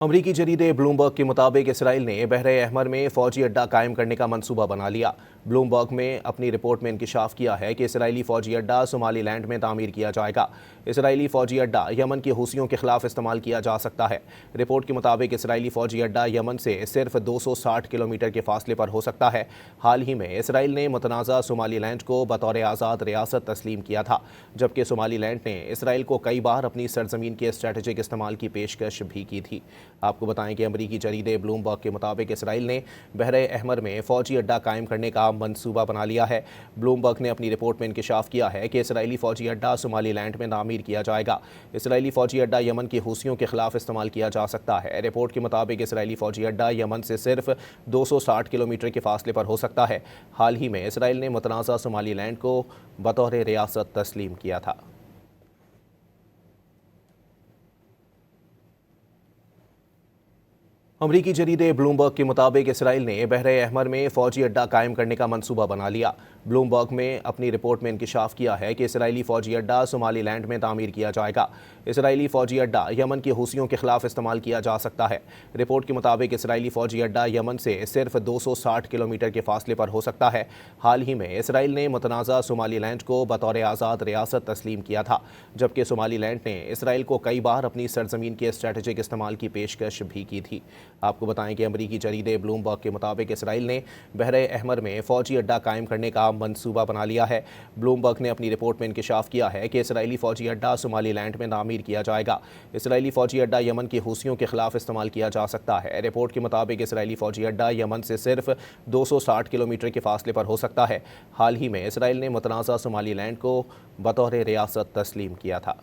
अमरीकी जरीदे ब्लूमबर्ग के मुताबिक इसराइल ने बहरे अहमर में फौजी अड्डा कायम करने का मंसूबा बना लिया। ब्लूमबर्ग में अपनी रिपोर्ट में इंकशाफ किया है कि इसराइली फौजी अड्डा सोमालीलैंड में तामीर किया जाएगा। इसराइली फौजी अड्डा यमन के हूसियों के खिलाफ इस्तेमाल किया जा सकता है। रिपोर्ट के मुताबिक इसराइली फौजी अड्डा यमन से सिर्फ 260 किलोमीटर के फासले पर हो सकता है। हाल ही में इसराइल ने मुतनाज़ा सोमालीलैंड को बतौर आज़ाद रियासत तस्लीम किया था, जबकि सोमालीलैंड ने इसराइल को कई बार अपनी सरजमीन के स्ट्रेटेजिक इस्तेमाल की पेशकश भी की थी। आपको बताएं कि अमरीकी जरीदे ब्लूमबर्ग के मुताबिक इसराइल ने बहरे अहमर में फौजी अड्डा कायम करने का मंसूबा बना लिया है। ब्लूमबर्ग ने अपनी रिपोर्ट में इंकशाफ किया है कि इसराइली फौजी अड्डा सोमालीलैंड में तामीर किया जाएगा। इसराइली फौजी अड्डा यमन के हूसियों के खिलाफ इस्तेमाल किया जा सकता है। रिपोर्ट के मुताबिक इसराइली फौजी अड्डा यमन से सिर्फ 260 किलोमीटर के फासले पर हो सकता है। हाल ही में इसराइल ने मुतनाज़ा सोमालीलैंड को बतौर रियासत तस्लीम किया था। अमरीकी जरीदे ब्लूमबर्ग के मुताबिक इसराइल ने बहरे अहमर में फौजी अड्डा कायम करने का मंसूबा बना लिया। ब्लूमबर्ग में अपनी रिपोर्ट में इंकशाफ किया है कि इसराइली फौजी अड्डा सोमालीलैंड में तामीर किया जाएगा। इसराइली फौजी अड्डा यमन के हूसियों के खिलाफ इस्तेमाल किया जा सकता है। रिपोर्ट के मुताबिक इसराइली फौजी अड्डा यमन से सिर्फ 260 किलोमीटर के फासले पर हो सकता है। हाल ही में इसराइल ने मुतनाज़ा सोमालीलैंड को बतौर आज़ाद रियासत तस्लीम किया था, जबकि सोमालीलैंड ने इसराइल को कई बार अपनी सरजमीन के स्ट्रेटेजिक इस्तेमाल की पेशकश भी की थी। आपको बताएं कि अमरीकी जरीदे ब्लूमबर्ग के मुताबिक इसराइल ने बहरे अहमर में फौजी अड्डा कायम करने का मंसूबा बना लिया है। ब्लूमबर्ग ने अपनी रिपोर्ट में इंकशाफ किया है कि इसराइली फौजी अड्डा सोमालीलैंड में तामीर किया जाएगा। इसराइली फौजी अड्डा यमन के हूसियों के खिलाफ इस्तेमाल किया जा सकता है। रिपोर्ट के मुताबिक इसराइली फौजी अड्डा यमन से सिर्फ 260 किलोमीटर के फासले पर हो सकता है। हाल ही में इसराइल ने मुतनाज़ा सोमालीलैंड को बतौर रियासत तस्लीम किया था।